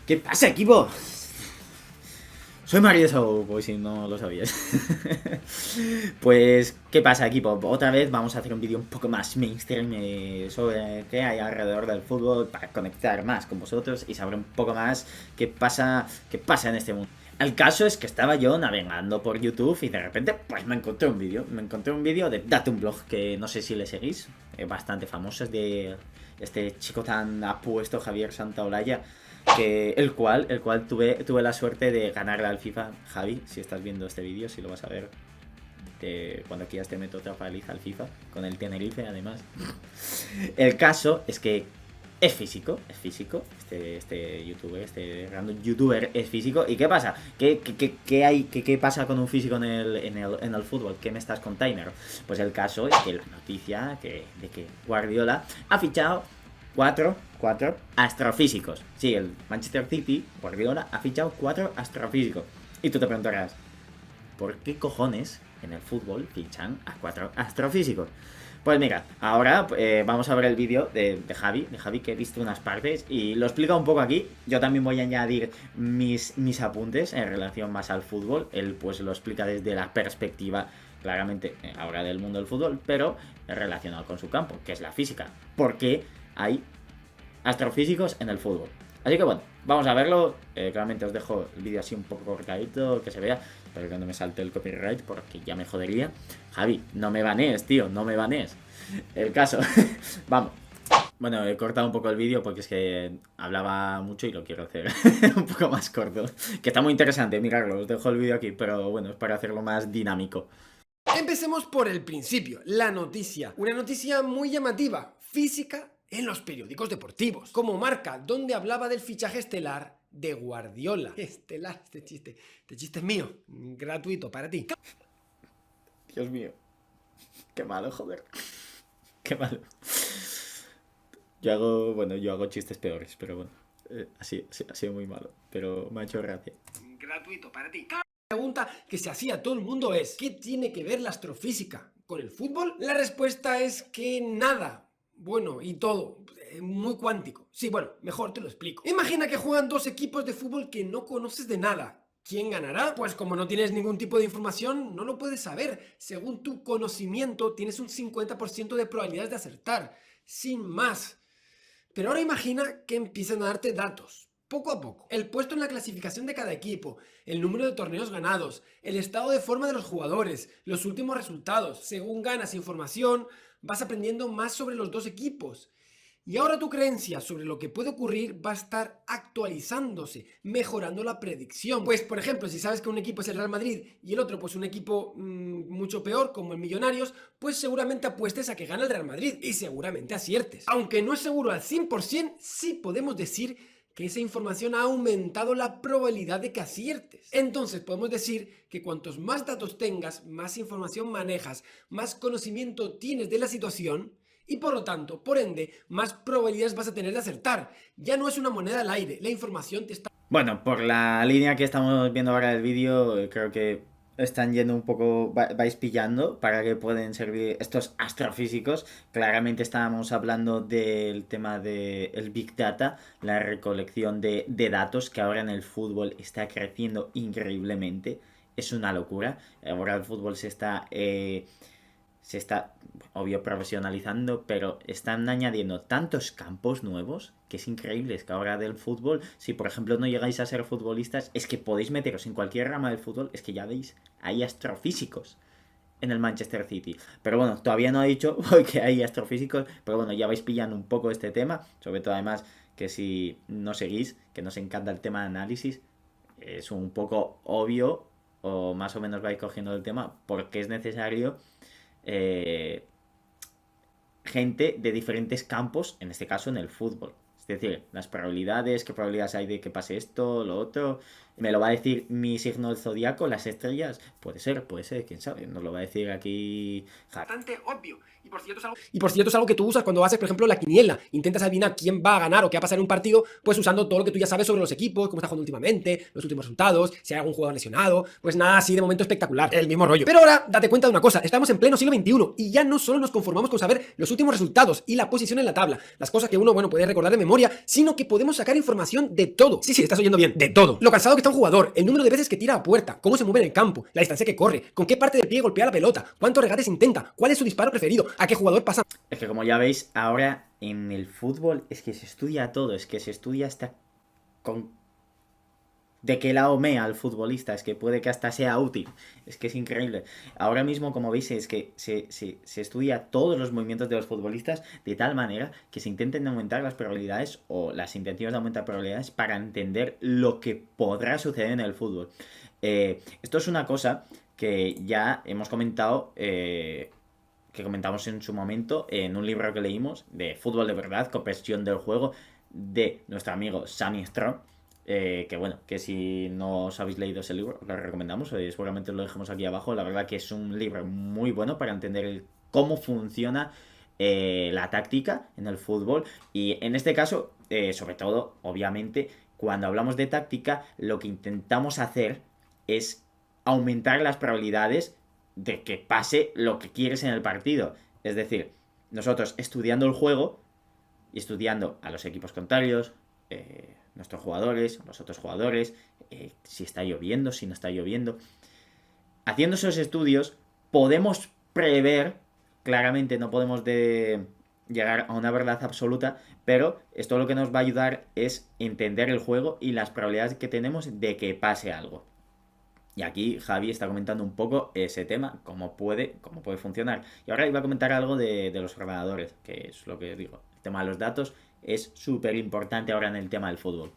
¿Qué pasa, equipo? Soy Mario Sau, pues si no lo sabías. Pues, ¿qué pasa, equipo? Otra vez vamos a hacer un vídeo un poco más mainstream sobre qué hay alrededor del fútbol para conectar más con vosotros y saber un poco más qué pasa en este mundo. El caso es que estaba yo navegando por YouTube y de repente pues me encontré un vídeo. Me encontré un vídeo de Datum Blog, que no sé si le seguís, bastante famoso, es de este chico tan apuesto, Javier Santaolalla, el cual tuve la suerte de ganarle al FIFA. Javi, si estás viendo este vídeo, si lo vas a ver, cuando quieras te meto otra paliza al FIFA, con el Tenerife además. El caso es que es físico, este youtuber, este random youtuber es físico. ¿Y qué pasa? ¿Qué pasa con un físico en el fútbol? ¿Qué me estás contando? Pues el caso es que la noticia de que Guardiola ha fichado cuatro astrofísicos. Sí, el Manchester City, Guardiola, ha fichado cuatro astrofísicos. Y tú te preguntarás, ¿por qué cojones en el fútbol fichan a cuatro astrofísicos? Pues mira, ahora vamos a ver el vídeo de Javi, que he visto unas partes y lo explica un poco aquí. Yo también voy a añadir mis apuntes en relación más al fútbol. Él pues lo explica desde la perspectiva, claramente, ahora del mundo del fútbol, pero relacionado con su campo, que es la física. ¿Por qué hay astrofísicos en el fútbol? Así que bueno, vamos a verlo. Claramente os dejo el vídeo así un poco cortadito, que se vea. Espero que no me salte el copyright porque ya me jodería. Javi, no me banees, tío, no me banees. El caso, vamos. Bueno, he cortado un poco el vídeo porque es que hablaba mucho y lo quiero hacer un poco más corto. Que está muy interesante, miradlo, os dejo el vídeo aquí, pero bueno, es para hacerlo más dinámico. Empecemos por el principio, la noticia. Una noticia muy llamativa, física en los periódicos deportivos, como Marca, donde hablaba del fichaje estelar de Guardiola. Estelar, este chiste es mío, gratuito para ti. Dios mío, qué malo, joder. Qué malo. Yo hago chistes peores, pero bueno. Así ha sido muy malo, pero me ha hecho gracia. Gratuito para ti. La pregunta que se hacía todo el mundo es, ¿qué tiene que ver la astrofísica con el fútbol? La respuesta es que nada. Bueno, y todo, muy cuántico. Sí, bueno, mejor te lo explico. Imagina que juegan dos equipos de fútbol que no conoces de nada. ¿Quién ganará? Pues como no tienes ningún tipo de información, no lo puedes saber. Según tu conocimiento, tienes un 50% de probabilidades de acertar. Sin más. Pero ahora imagina que empiezan a darte datos, poco a poco. El puesto en la clasificación de cada equipo, el número de torneos ganados, el estado de forma de los jugadores, los últimos resultados. Según ganas información, vas aprendiendo más sobre los dos equipos. Y ahora tu creencia sobre lo que puede ocurrir va a estar actualizándose, mejorando la predicción. Pues, por ejemplo, si sabes que un equipo es el Real Madrid y el otro pues un equipo mucho peor, como el Millonarios, pues seguramente apuestes a que gana el Real Madrid y seguramente aciertes. Aunque no es seguro al 100%, sí podemos decir que esa información ha aumentado la probabilidad de que aciertes. Entonces podemos decir que cuantos más datos tengas, más información manejas, más conocimiento tienes de la situación, y por lo tanto, por ende, más probabilidades vas a tener de acertar. Ya no es una moneda al aire, la información te está... Bueno, por la línea que estamos viendo ahora del vídeo, creo que están yendo un poco, vais pillando para qué pueden servir estos astrofísicos. Claramente estábamos hablando del tema del Big Data, la recolección de datos que ahora en el fútbol está creciendo increíblemente. Es una locura. Ahora el fútbol se está, obvio, profesionalizando, pero están añadiendo tantos campos nuevos que es increíble. Es que ahora del fútbol, si por ejemplo no llegáis a ser futbolistas, es que podéis meteros en cualquier rama del fútbol, es que ya veis, hay astrofísicos en el Manchester City. Pero bueno, todavía no he dicho que hay astrofísicos, pero bueno, ya vais pillando un poco este tema, sobre todo además que si no seguís, que nos encanta el tema de análisis, es un poco obvio, o más o menos vais cogiendo el tema, porque es necesario eh, gente de diferentes campos, en este caso en el fútbol. Es decir, las probabilidades, qué probabilidades hay de que pase esto, lo otro. ¿Me lo va a decir mi signo del zodiaco, las estrellas? Puede ser, quién sabe. Nos lo va a decir aquí Javi. Bastante obvio. Y por cierto es algo que tú usas cuando haces, por ejemplo, la quiniela. Intentas adivinar quién va a ganar o qué va a pasar en un partido, pues usando todo lo que tú ya sabes sobre los equipos, cómo está jugando últimamente, los últimos resultados, si hay algún jugador lesionado, pues nada así de momento espectacular. El mismo rollo. Pero ahora, date cuenta de una cosa, estamos en pleno siglo XXI y ya no solo nos conformamos con saber los últimos resultados y la posición en la tabla, las cosas que uno, bueno, puede recordar de memoria, sino que podemos sacar información de todo. Sí, estás oyendo bien, de todo. Lo cansado que está un jugador, el número de veces que tira a puerta, cómo se mueve en el campo, la distancia que corre, con qué parte del pie golpea la pelota, cuántos regates intenta, cuál es su disparo preferido, a qué jugador pasa. Es que como ya veis, ahora en el fútbol es que se estudia todo, es que se estudia hasta con de qué lado mea al futbolista, es que puede que hasta sea útil, es que es increíble. Ahora mismo, como veis, es que se estudia todos los movimientos de los futbolistas de tal manera que se intenten aumentar las probabilidades o las intenciones de aumentar probabilidades para entender lo que podrá suceder en el fútbol. Esto es una cosa que ya hemos comentado, que comentamos en su momento en un libro que leímos de Fútbol de Verdad, Compresión del Juego, de nuestro amigo Sammy Strong. Que bueno, que si no os habéis leído ese libro, lo recomendamos, seguramente lo dejemos aquí abajo. La verdad que es un libro muy bueno para entender cómo funciona la táctica en el fútbol. Y en este caso, sobre todo, obviamente, cuando hablamos de táctica, lo que intentamos hacer es aumentar las probabilidades de que pase lo que quieres en el partido. Es decir, nosotros estudiando el juego y estudiando a los equipos contrarios, nuestros jugadores, los otros jugadores, si está lloviendo, si no está lloviendo. Haciendo esos estudios podemos prever, claramente no podemos llegar a una verdad absoluta, pero esto lo que nos va a ayudar es entender el juego y las probabilidades que tenemos de que pase algo. Y aquí Javi está comentando un poco ese tema, cómo puede funcionar. Y ahora iba a comentar algo de los ordenadores, que es lo que digo. El tema de los datos es súper importante ahora en el tema del fútbol.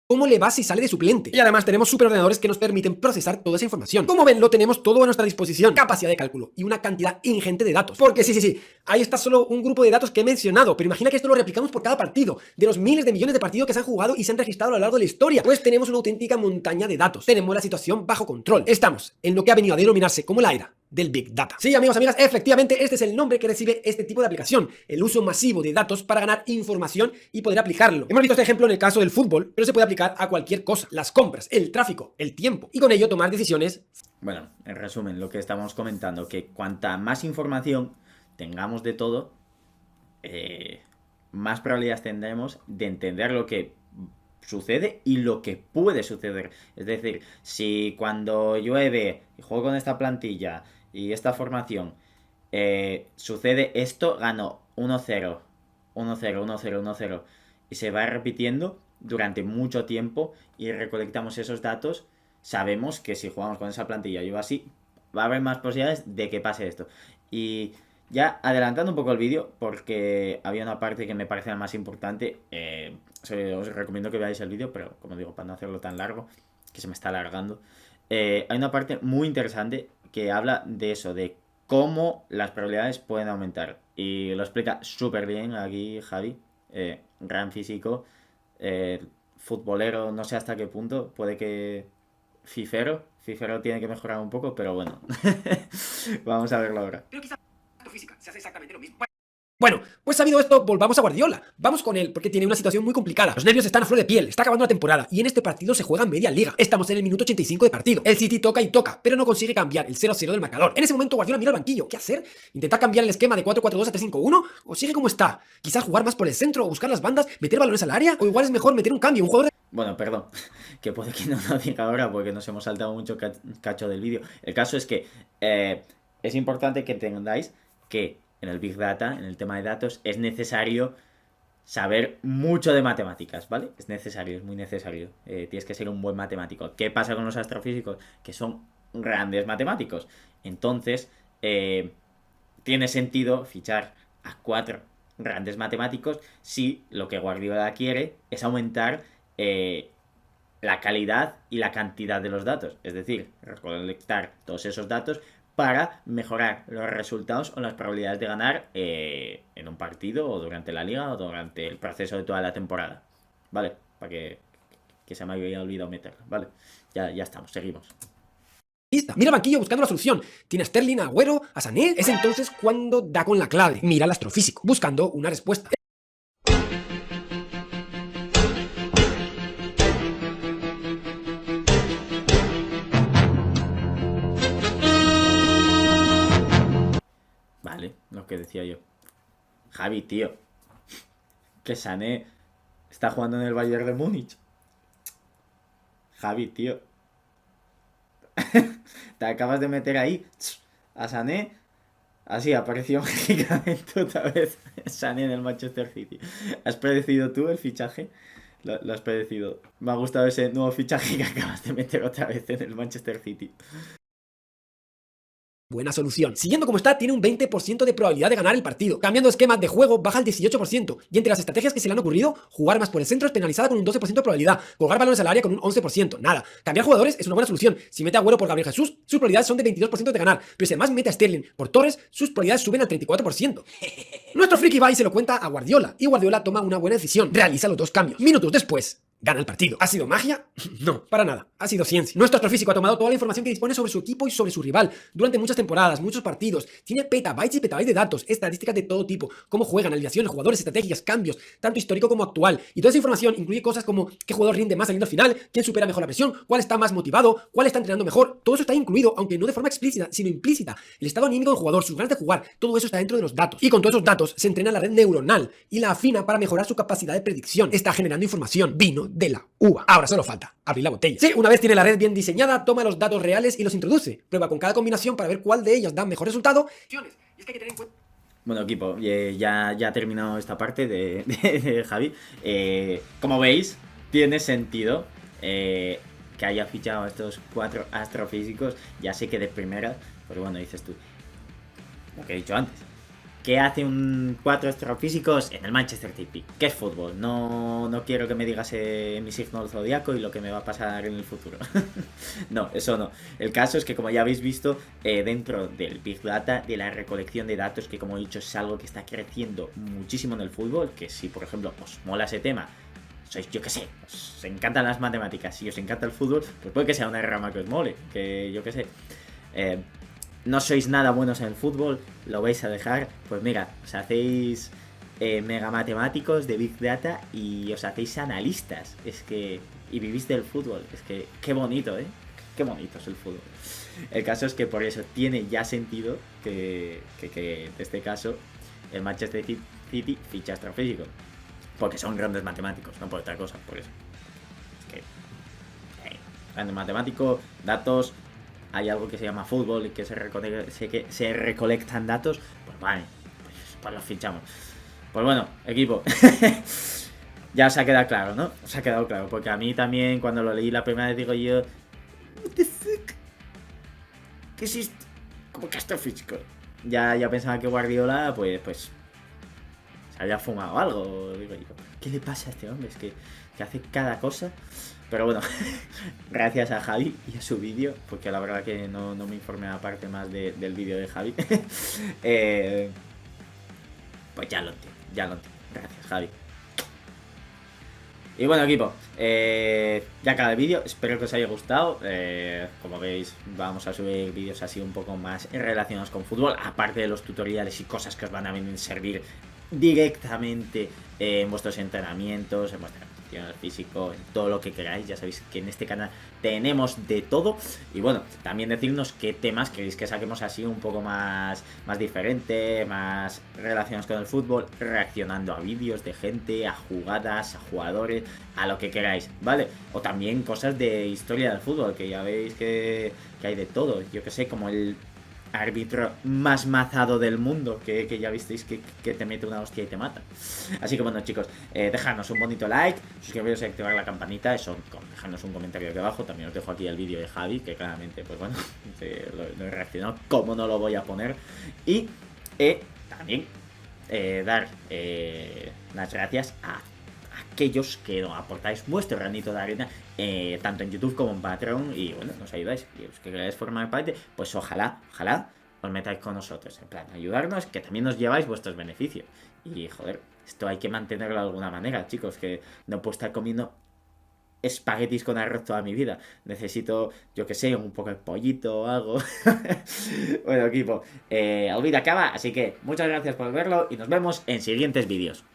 ¿Cómo le va si sale de suplente? Y además tenemos superordenadores que nos permiten procesar toda esa información. Como ven, lo tenemos todo a nuestra disposición. Capacidad de cálculo y una cantidad ingente de datos. Porque sí, ahí está solo un grupo de datos que he mencionado, pero imagina que esto lo replicamos por cada partido. De los miles de millones de partidos que se han jugado y se han registrado a lo largo de la historia, pues tenemos una auténtica montaña de datos. Tenemos la situación bajo control. Estamos en lo que ha venido a denominarse como la era del Big Data. Sí, amigos, amigas, efectivamente este es el nombre que recibe este tipo de aplicación, el uso masivo de datos para ganar información y poder aplicarlo. Hemos visto este ejemplo en el caso del fútbol, pero se puede aplicar a cualquier cosa, las compras, el tráfico, el tiempo, y con ello tomar decisiones. Bueno, en resumen, lo que estamos comentando, que cuanta más información tengamos de todo, más probabilidades tendremos de entender lo que sucede y lo que puede suceder. Es decir, si cuando llueve y juego con esta plantilla y esta formación sucede esto, gano 1-0, 1-0, 1-0, 1-0 y se va repitiendo durante mucho tiempo y recolectamos esos datos, sabemos que si jugamos con esa plantilla y yo así, va a haber más posibilidades de que pase esto. Y ya adelantando un poco el vídeo, porque había una parte que me parece la más importante, os recomiendo que veáis el vídeo, pero como digo, para no hacerlo tan largo, que se me está alargando, hay una parte muy interesante que habla de eso, de cómo las probabilidades pueden aumentar. Y lo explica súper bien aquí Javi, gran físico, futbolero, no sé hasta qué punto, puede que Fifero tiene que mejorar un poco, pero bueno, vamos a verlo ahora. Pero quizá física se hace exactamente lo mismo. Bueno, pues sabido esto, volvamos a Guardiola. Vamos con él, porque tiene una situación muy complicada. Los nervios están a flor de piel, está acabando la temporada, y en este partido se juega media liga. Estamos en el minuto 85 de partido. El City toca y toca, pero no consigue cambiar el 0-0 del marcador. En ese momento Guardiola mira al banquillo. ¿Qué hacer? ¿Intentar cambiar el esquema de 4-4-2 a 3-5-1? ¿O sigue como está? ¿Quizás jugar más por el centro o buscar las bandas, meter balones al área? ¿O igual es mejor meter un cambio, un jugador de... Bueno, perdón, que puede que no lo diga ahora porque nos hemos saltado mucho cacho del vídeo. El caso es que es importante que entendáis que en el Big Data, en el tema de datos, es necesario saber mucho de matemáticas, ¿vale? Es necesario, es muy necesario. Tienes que ser un buen matemático. ¿Qué pasa con los astrofísicos? Que son grandes matemáticos. Entonces, tiene sentido fichar a 4 grandes matemáticos si lo que Guardiola quiere es aumentar la calidad y la cantidad de los datos. Es decir, recolectar todos esos datos para mejorar los resultados o las probabilidades de ganar en un partido o durante la liga o durante el proceso de toda la temporada. ¿Vale? Para que que se me había olvidado meterlo, ¿vale? Ya estamos, seguimos. Mira el banquillo buscando la solución. Tiene a Sterling, a Agüero, a Sané. Es entonces cuando da con la clave. Mira al astrofísico, buscando una respuesta. Vale, lo que decía yo. Javi, tío, que Sané está jugando en el Bayern de Múnich. Javi, tío. Te acabas de meter ahí a Sané. Así apareció mágicamente otra vez Sané en el Manchester City. ¿Has predecido tú el fichaje? Lo has predecido. Me ha gustado ese nuevo fichaje que acabas de meter otra vez en el Manchester City. Buena solución. Siguiendo como está, tiene un 20% de probabilidad de ganar el partido. Cambiando esquemas de juego, baja al 18%. Y entre las estrategias que se le han ocurrido, jugar más por el centro es penalizada con un 12% de probabilidad. Colgar balones al área con un 11%. Nada. Cambiar jugadores es una buena solución. Si mete a Agüero por Gabriel Jesús, sus probabilidades son de 22% de ganar. Pero si además mete a Sterling por Torres, sus probabilidades suben al 34%. Nuestro friki va y se lo cuenta a Guardiola. Y Guardiola toma una buena decisión. Realiza los dos cambios. Minutos después, gana el partido. ¿Ha sido magia? No, para nada. Ha sido ciencia. Nuestro astrofísico ha tomado toda la información que dispone sobre su equipo y sobre su rival durante muchas temporadas, muchos partidos. Tiene petabytes y petabytes de datos, estadísticas de todo tipo, cómo juegan, alineaciones, jugadores, estrategias, cambios, tanto histórico como actual. Y toda esa información incluye cosas como qué jugador rinde más saliendo al final, quién supera mejor la presión, cuál está más motivado, cuál está entrenando mejor. Todo eso está incluido, aunque no de forma explícita, sino implícita. El estado anímico del jugador, sus ganas de jugar, todo eso está dentro de los datos. Y con todos esos datos se entrena la red neuronal y la afina para mejorar su capacidad de predicción. Está generando información. Vino de la uva. Ahora solo falta abrir la botella. Sí, una vez tiene la red bien diseñada, toma los datos reales y los introduce. Prueba con cada combinación para ver cuál de ellas da mejor resultado. Y es que hay que tener en cuenta... Bueno, equipo, ya ha terminado esta parte de Javi. Como veis, tiene sentido que haya fichado a estos 4 astrofísicos. Ya sé que de primera, pero bueno, dices tú, lo que he dicho antes. ¿Qué hace un 4 astrofísicos en el Manchester City? ¿Qué es fútbol? No quiero que me digas mi signo del zodiaco y lo que me va a pasar en el futuro. No, eso no. El caso es que, como ya habéis visto, dentro del Big Data, de la recolección de datos, que como he dicho es algo que está creciendo muchísimo en el fútbol, que si por ejemplo os mola ese tema, sois, yo que sé, os encantan las matemáticas y os encanta el fútbol, pues puede que sea una rama que os mole, que yo que sé. No sois nada buenos en el fútbol, lo vais a dejar, pues mira, os hacéis mega matemáticos de Big Data y os hacéis analistas, y vivís del fútbol, es que qué bonito, qué bonito es el fútbol. El caso es que por eso tiene ya sentido que en este caso el Manchester City ficha astrofísico, porque son grandes matemáticos, no por otra cosa, por eso. Es que grande matemático, datos. Hay algo que se llama fútbol y que se recolectan datos, pues vale, pues los fichamos. Pues bueno, equipo, ya os ha quedado claro, ¿no? Os ha quedado claro, porque a mí también cuando lo leí la primera vez digo yo, what the fuck, ¿qué es esto? Como que astrofísico. Ya pensaba que Guardiola, pues se había fumado algo, digo yo. ¿Qué le pasa a este hombre? Es que hace cada cosa. Pero bueno, gracias a Javi y a su vídeo, porque la verdad que no me informé aparte más del vídeo de Javi. Pues ya lo entiendo. Gracias, Javi. Y bueno, equipo, ya acaba el vídeo, espero que os haya gustado. Como veis, vamos a subir vídeos así un poco más relacionados con fútbol, aparte de los tutoriales y cosas que os van a venir a servir directamente en vuestros entrenamientos, en vuestra físico, en todo lo que queráis. Ya sabéis que en este canal tenemos de todo. Y bueno, también decirnos qué temas queréis que saquemos así un poco más diferente, más relacionados con el fútbol, reaccionando a vídeos de gente, a jugadas, a jugadores, a lo que queráis, ¿vale? O también cosas de historia del fútbol, que ya veis que hay de todo. Yo que sé, como el árbitro más mazado del mundo, que ya visteis que te mete una hostia y te mata. Así que bueno, chicos, dejadnos un bonito like, suscribiros y activar la campanita, eso, dejadnos un comentario aquí abajo. También os dejo aquí el vídeo de Javi, que claramente, pues bueno, lo he reaccionado, como no lo voy a poner. Y también dar las gracias a aquellos que aportáis vuestro granito de arena, tanto en YouTube como en Patreon, y bueno, nos ayudáis. Y los que queráis formar parte, pues ojalá os metáis con nosotros, en plan, ayudarnos, que también nos lleváis vuestros beneficios. Y joder, esto hay que mantenerlo de alguna manera, chicos, que no puedo estar comiendo espaguetis con arroz toda mi vida. Necesito, yo que sé, un poco de pollito o algo. Bueno, equipo, el vídeo acaba, así que muchas gracias por verlo y nos vemos en siguientes vídeos.